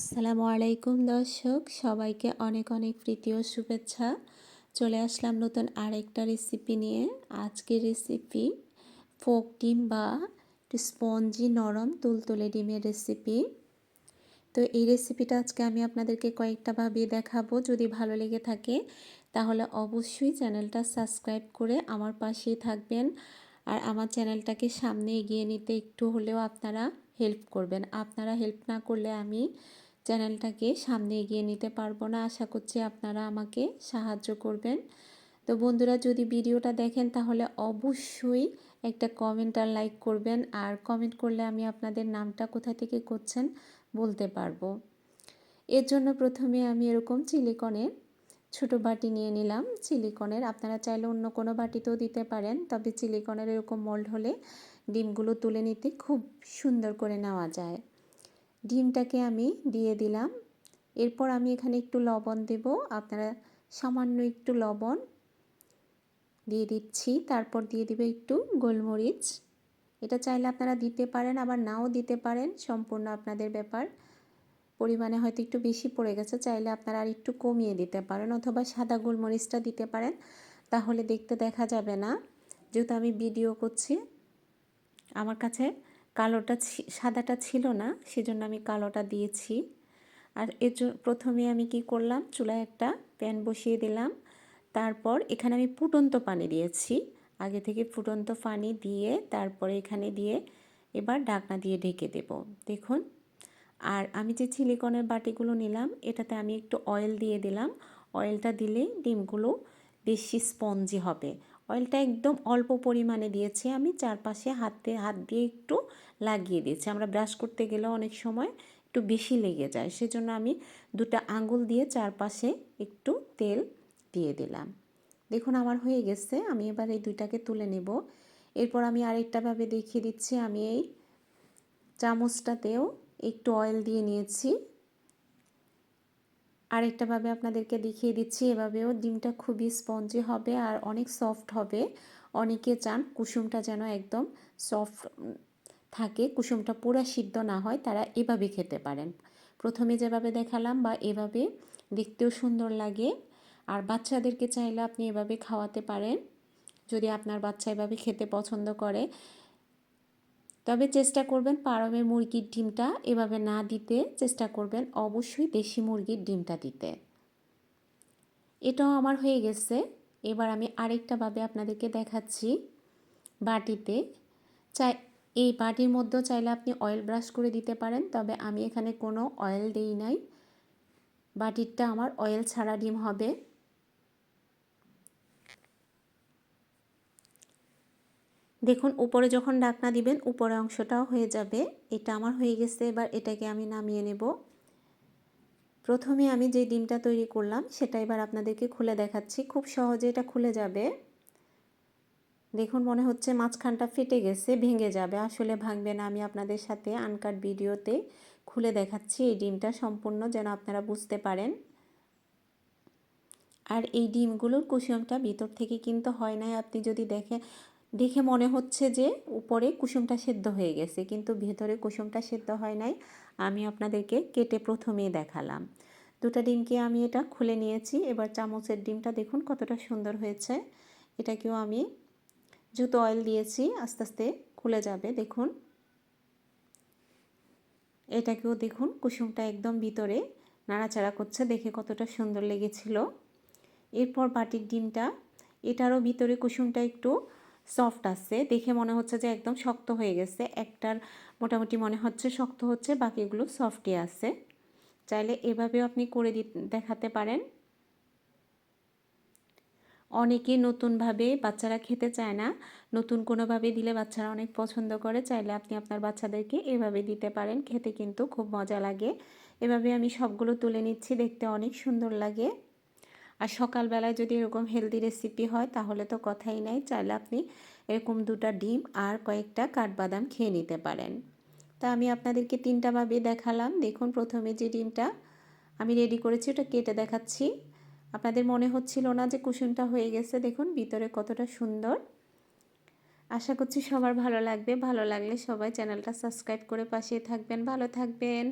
আসসালামু আলাইকুম দর্শক, সবাইকে অনেক অনেক প্রীতি ও শুভেচ্ছা। চলে আসলাম নতুন আরেকটা রেসিপি নিয়ে। আজকের রেসিপি ফোক ডিম বা একটু স্পঞ্জি নরম তুলতুলে ডিমের রেসিপি। তো এই রেসিপিটা আজকে আমি আপনাদেরকে কয়েকটা ভাবে দেখাবো। যদি ভালো লেগে থাকে তাহলে অবশ্যই চ্যানেলটা সাবস্ক্রাইব করে আমার পাশেই থাকবেন। আর আমার চ্যানেলটাকে সামনে এগিয়ে নিতে একটু হলেও আপনারা হেল্প করবেন। আপনারা হেল্প না করলে আমি চ্যানেলটাকে সামনে এগিয়ে নিতে পারবো না। আশা করছি আপনারা আমাকে সাহায্য করবেন। তো বন্ধুরা, যদি ভিডিওটা দেখেন তাহলে অবশ্যই একটা কমেন্ট আর লাইক করবেন। আর কমেন্ট করলে আমি আপনাদের নামটা কোথা থেকে করছেন বলতে পারবো। এর জন্য প্রথমে আমি এরকম সিলিকনের ছোট বাটি নিয়ে নিলাম। সিলিকনের, আপনারা চাইলে অন্য কোনো বাটিতেও দিতে পারেন, তবে সিলিকনের এরকম মোল্ড হলে ডিমগুলো তুলে নিতে খুব সুন্দর করে নেওয়া যায়। ডিমটাকে আমি দিয়ে দিলাম। এরপর আমি এখানে একটু লবণ দেব। আপনারা সামান্য একটু লবণ দিয়ে দিচ্ছি। তারপর দিয়ে দিবে একটু গোলমরিচ। এটা চাইলে আপনারা দিতে পারেন, আবার নাও দিতে পারেন, সম্পূর্ণ আপনাদের ব্যাপার। পরিমাণে হয়তো একটু বেশি পড়ে গেছে, চাইলে আপনারা আর একটু কমিয়ে দিতে পারেন, অথবা সাদা গোলমরিচটা দিতে পারেন, তাহলে দেখতে দেখা যাবে না। যেহেতু আমি ভিডিও করছি, আমার কাছে কালোটা সাদাটা ছিল না, সেজন্য আমি কালোটা দিয়েছি। আর প্রথমে আমি কি করলাম, চুলায় একটা প্যান বসিয়ে দিলাম। তারপর এখানে আমি ফুটন্ত পানি দিয়েছি, আগে থেকে ফুটন্ত পানি দিয়ে তারপরে এখানে দিয়ে এবার ঢাকনা দিয়ে ঢেকে দেব। দেখুন, আর আমি যে সিলিকনের বাটিগুলো নিলাম এটাতে আমি একটু অয়েল দিয়ে দিলাম। অয়েলটা দিলে ডিমগুলো বেশি স্পঞ্জি হবে। অয়েলটা একদম অল্প পরিমাণে দিয়েছি আমি, চারপাশে হাত দিয়ে একটু লাগিয়ে দিয়েছি। আমরা ব্রাশ করতে গেলে অনেক সময় একটু বেশি লেগে যায়, সেজন্য আমি দুটো আঙুল দিয়ে চারপাশে একটু তেল দিয়ে দিলাম। দেখুন আমার হয়ে গেছে। আমি এবার এই দুইটাকে তুলে নেব। এরপর আমি আরেকটাভাবে দেখিয়ে দিচ্ছি। আমি এই চামচটাতেও একটু অয়েল দিয়ে নিয়েছি। আরেকটাভাবে আপনাদেরকে দেখিয়ে দিচ্ছি। এভাবেও ডিমটা খুবই স্পঞ্জি হবে আর অনেক সফট হবে। অনেকে চান কুসুমটা যেন একদম সফট থাকে, কুসুমটা পুরো সিদ্ধ না হয়, তারা এভাবে খেতে পারেন। প্রথমে যেভাবে দেখালাম বা এভাবে দেখতেও সুন্দর লাগে। আর বাচ্চাদেরকে চাইলে আপনি এভাবে খাওয়াতে পারেন, যদি আপনার বাচ্চা এভাবে খেতে পছন্দ করে। তবে চেষ্টা করবেন ফার্মের মুরগির ডিমটা এভাবে না দিতে, চেষ্টা করবেন অবশ্যই দেশি মুরগির ডিমটা দিতে। এটাও আমার হয়ে গেছে। এবার আমি আরেকটাভাবে আপনাদেরকে দেখাচ্ছি। বাটিতে এই বাটির মধ্যেও চাইলে আপনি অয়েল ব্রাশ করে দিতে পারেন, তবে আমি এখানে কোনো অয়েল দেই নাই। বাটিরটা আমার অয়েল ছাড়া ডিম হবে। দেখুন, উপরে যখন ঢাকনা দিবেন উপরে অংশটাও হয়ে যাবে। এটা আমার হয়ে গেছে। এবার এটাকে আমি নামিয়ে নেব। প্রথমে আমি যে ডিমটা তৈরি করলাম সেটা এবার আপনাদেরকে খুলে দেখাচ্ছি। খুব সহজে এটা খুলে যাবে। দেখুন, মনে হচ্ছে মাঝখানটা ফেটে গেছে, ভেঙে যাবে, আসলে ভাঙবে না। আমি আপনাদের সাথে আনকাট ভিডিওতে খুলে দেখাচ্ছি এই ডিমটা সম্পূর্ণ, যেন আপনারা বুঝতে পারেন। আর এই ডিমগুলোর কুসুমটা ভিতর থেকে কিন্তু হয় নাই। আপনি যদি দেখে মনে হচ্ছে যে উপরে কুসুমটা সেদ্ধ হয়ে গেছে, কিন্তু ভেতরে কুসুমটা সেদ্ধ হয় নাই। আমি আপনাদেরকে কেটে প্রথমেই দেখালাম। দুটো ডিমকে আমি এটা খুলে নিয়েছি। এবার চামচের ডিমটা দেখুন কতটা সুন্দর হয়েছে। এটাকেও আমি, যেহেতু অয়েল দিয়েছি, আস্তে আস্তে খুলে যাবে। দেখুন, এটাকেও দেখুন কুসুমটা একদম ভিতরে নাড়াচাড়া করছে, দেখে কতটা সুন্দর লেগেছিল। এরপর বাটির ডিমটা, এটারও ভিতরে কুসুমটা একটু সফট আছে, দেখে মনে হচ্ছে যে একদম শক্ত হয়ে গেছে। একটার মোটামুটি মনে হচ্ছে শক্ত হচ্ছে, বাকিগুলো সফটই আছে। চাইলে এভাবেও আপনি করে দেখাতে পারেন। অনেকে নতুনভাবে বাচ্চারা খেতে চায় না, নতুন কোনোভাবে দিলে বাচ্চারা অনেক পছন্দ করে। চাইলে আপনি আপনার বাচ্চাদেরকে এভাবে দিতে পারেন, খেতে কিন্তু খুব মজা লাগে। এভাবে আমি সবগুলো তুলে নিচ্ছি, দেখতে অনেক সুন্দর লাগে। আর সকালবেলায় যদি এরকম হেলদি রেসিপি হয় তাহলে তো কথাই নাই। চাইলে আপনি এরকম দুটো ডিম আর কয়েকটা কাঠবাদাম খেয়ে নিতে পারেন। তা আমি আপনাদেরকে তিনটাভাবে দেখালাম। দেখুন, প্রথমে যে ডিমটা আমি রেডি করেছি ওটা কেটে দেখাচ্ছি। আপনাদের মনে হচ্ছিল না যে কুসুমটা হয়ে গেছে? দেখুন ভিতরে কতটা সুন্দর। আশা করছি সবার ভালো লাগবে। ভালো লাগলে সবাই চ্যানেলটা সাবস্ক্রাইব করে পাশে থাকবেন। ভালো থাকবেন।